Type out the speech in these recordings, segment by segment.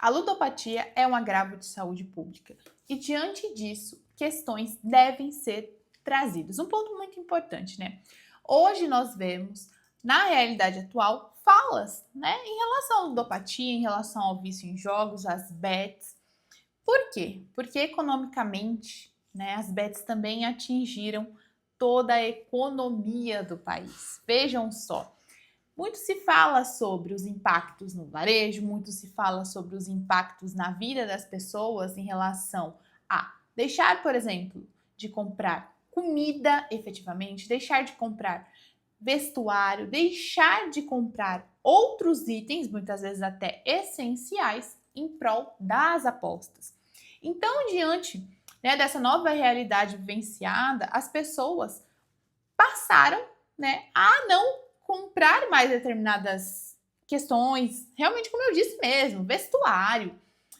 A ludopatia é um agravo de saúde pública e, diante disso, questões devem ser trazidas. Um ponto muito importante, né? Hoje nós vemos, na realidade atual, falas, né, em relação à ludopatia, em relação ao vício em jogos, às bets. Por quê? Porque economicamente, né, as bets também atingiram toda a economia do país. Vejam só. Muito se fala sobre os impactos no varejo, muito se fala sobre os impactos na vida das pessoas em relação a deixar, por exemplo, de comprar comida efetivamente, deixar de comprar vestuário, deixar de comprar outros itens, muitas vezes até essenciais, em prol das apostas. Então, diante, né, dessa nova realidade vivenciada, as pessoas passaram, né, a não comprar mais determinadas questões, realmente como eu disse mesmo, vestuário,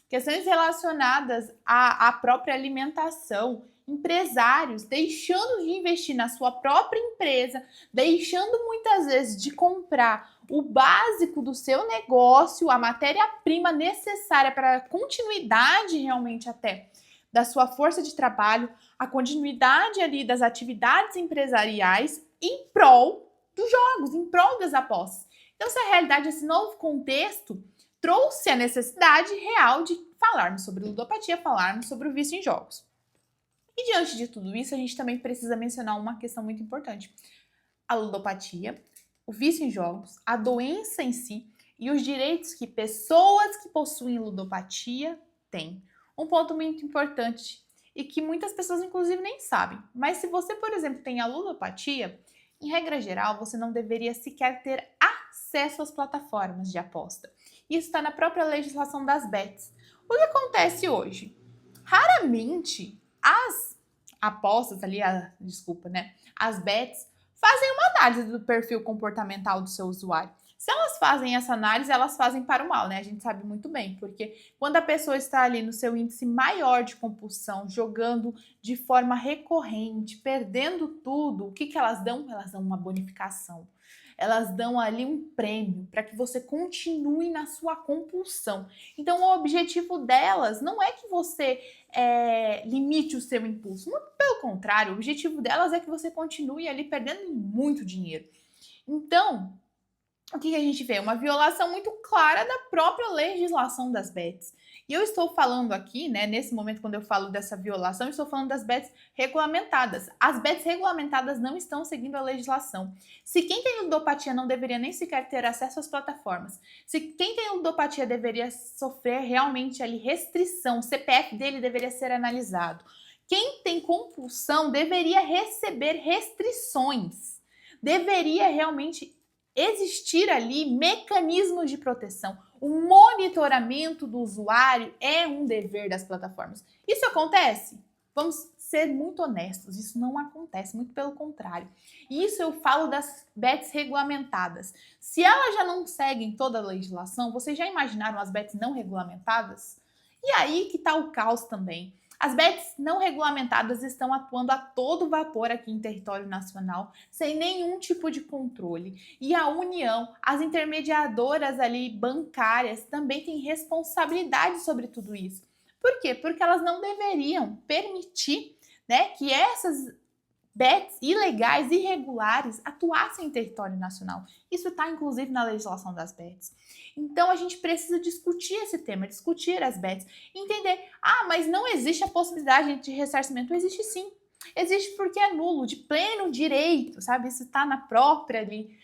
questões relacionadas à própria alimentação, empresários deixando de investir na sua própria empresa, deixando muitas vezes de comprar o básico do seu negócio, a matéria-prima necessária para a continuidade realmente até da sua força de trabalho, a continuidade ali das atividades empresariais em prol dos jogos, em prol das apostas. Então, essa realidade, esse novo contexto, trouxe a necessidade real de falarmos sobre ludopatia, falarmos sobre o vício em jogos. E diante de tudo isso, a gente também precisa mencionar uma questão muito importante. A ludopatia, o vício em jogos, a doença em si e os direitos que pessoas que possuem ludopatia têm. Um ponto muito importante e que muitas pessoas, inclusive, nem sabem. Mas se você, por exemplo, tem a ludopatia, em regra geral, você não deveria sequer ter acesso às plataformas de aposta. Isso está na própria legislação das bets. O que acontece hoje? Raramente as apostas ali, as bets, fazem uma análise do perfil comportamental do seu usuário. Se elas fazem essa análise, elas fazem para o mal, né? A gente sabe muito bem, porque quando a pessoa está ali no seu índice maior de compulsão, jogando de forma recorrente, perdendo tudo, o que que elas dão? Elas dão uma bonificação. Elas dão ali um prêmio para que você continue na sua compulsão. Então, o objetivo delas não é que você limite o seu impulso. Muito pelo contrário, o objetivo delas é que você continue ali perdendo muito dinheiro. Então, o que a gente vê? Uma violação muito clara da própria legislação das bets. E eu estou falando aqui, né, nesse momento, quando eu falo dessa violação, eu estou falando das bets regulamentadas. As bets regulamentadas não estão seguindo a legislação. Se quem tem ludopatia não deveria nem sequer ter acesso às plataformas, se quem tem ludopatia deveria sofrer realmente ali restrição, o CPF dele deveria ser analisado. Quem tem compulsão deveria receber restrições. Deveria realmente existir ali mecanismos de proteção. O monitoramento do usuário é um dever das plataformas. Isso acontece? Vamos ser muito honestos, isso não acontece, muito pelo contrário. Isso eu falo das bets regulamentadas. Se elas já não seguem toda a legislação, vocês já imaginaram as bets não regulamentadas? E aí que está o caos também. As bets não regulamentadas estão atuando a todo vapor aqui em território nacional, sem nenhum tipo de controle. E a União, as intermediadoras ali bancárias, também têm responsabilidade sobre tudo isso. Por quê? Porque elas não deveriam permitir, né, que essas bets ilegais, irregulares, atuassem em território nacional. Isso está, inclusive, na legislação das bets. Então, a gente precisa discutir esse tema, discutir as bets, entender, mas não existe a possibilidade de ressarcimento. Existe sim. Existe porque é nulo, de pleno direito, sabe? Isso está na própria ali,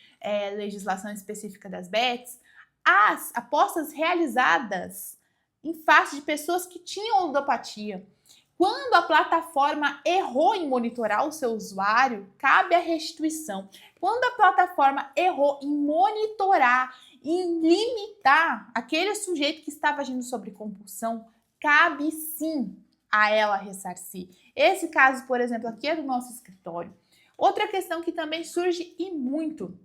legislação específica das bets. As apostas realizadas em face de pessoas que tinham ludopatia. Quando a plataforma errou em monitorar o seu usuário, cabe a restituição. Quando a plataforma errou em monitorar, em limitar aquele sujeito que estava agindo sobre compulsão, cabe sim a ela ressarcir. Esse caso, por exemplo, aqui é do nosso escritório. Outra questão que também surge e muito,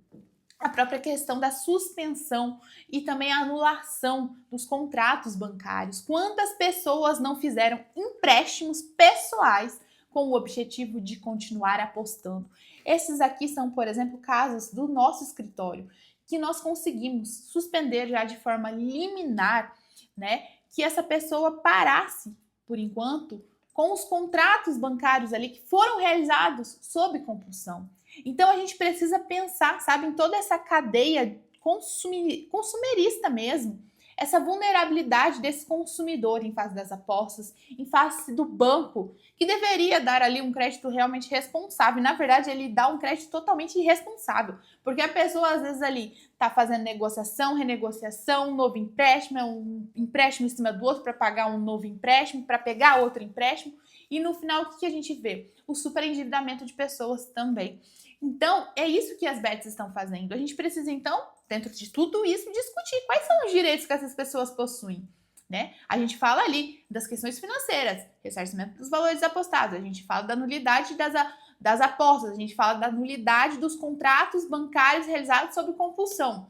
a própria questão da suspensão e também a anulação dos contratos bancários. Quantas pessoas não fizeram empréstimos pessoais com o objetivo de continuar apostando? Esses aqui são, por exemplo, casos do nosso escritório que nós conseguimos suspender já de forma liminar, né? que essa pessoa parasse, por enquanto, com os contratos bancários ali que foram realizados sob compulsão. Então a gente precisa pensar, sabe, em toda essa cadeia consumerista mesmo, essa vulnerabilidade desse consumidor em face das apostas, em face do banco, que deveria dar ali um crédito realmente responsável. Na verdade, ele dá um crédito totalmente irresponsável, porque a pessoa às vezes ali está fazendo negociação, renegociação, um novo empréstimo, um empréstimo em cima do outro para pagar um novo empréstimo, para pegar outro empréstimo, e no final o que a gente vê? O superendividamento de pessoas também. Então, é isso que as bets estão fazendo. A gente precisa, então, dentro de tudo isso, discutir quais são os direitos que essas pessoas possuem, né? A gente fala ali das questões financeiras, ressarcimento dos valores apostados, a gente fala da nulidade das apostas, a gente fala da nulidade dos contratos bancários realizados sob compulsão.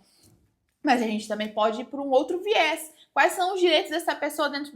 Mas a gente também pode ir para um outro viés. Quais são os direitos dessa pessoa dentro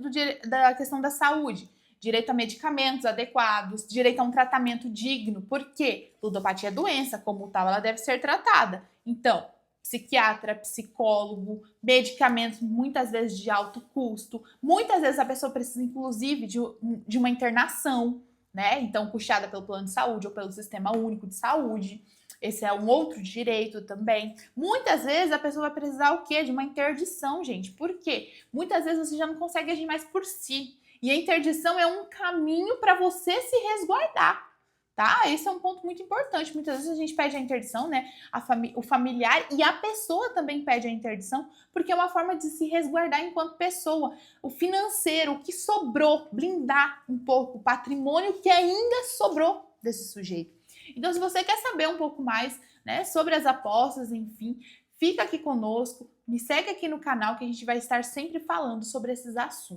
da questão da saúde? Direito a medicamentos adequados, direito a um tratamento digno. Por quê? Ludopatia é doença, como tal, ela deve ser tratada. Então, psiquiatra, psicólogo, medicamentos muitas vezes de alto custo. Muitas vezes a pessoa precisa, inclusive, de uma internação, né? Então, custeada pelo plano de saúde ou pelo Sistema Único de Saúde. Esse é um outro direito também. Muitas vezes a pessoa vai precisar o quê? De uma interdição, gente. Por quê? Muitas vezes você já não consegue agir mais por si. E a interdição é um caminho para você se resguardar, tá? Esse é um ponto muito importante. Muitas vezes a gente pede a interdição, né? O familiar e a pessoa também pede a interdição, porque é uma forma de se resguardar enquanto pessoa. O financeiro, o que sobrou, blindar um pouco o patrimônio que ainda sobrou desse sujeito. Então, se você quer saber um pouco mais, né, sobre as apostas, enfim, fica aqui conosco, me segue aqui no canal que a gente vai estar sempre falando sobre esses assuntos.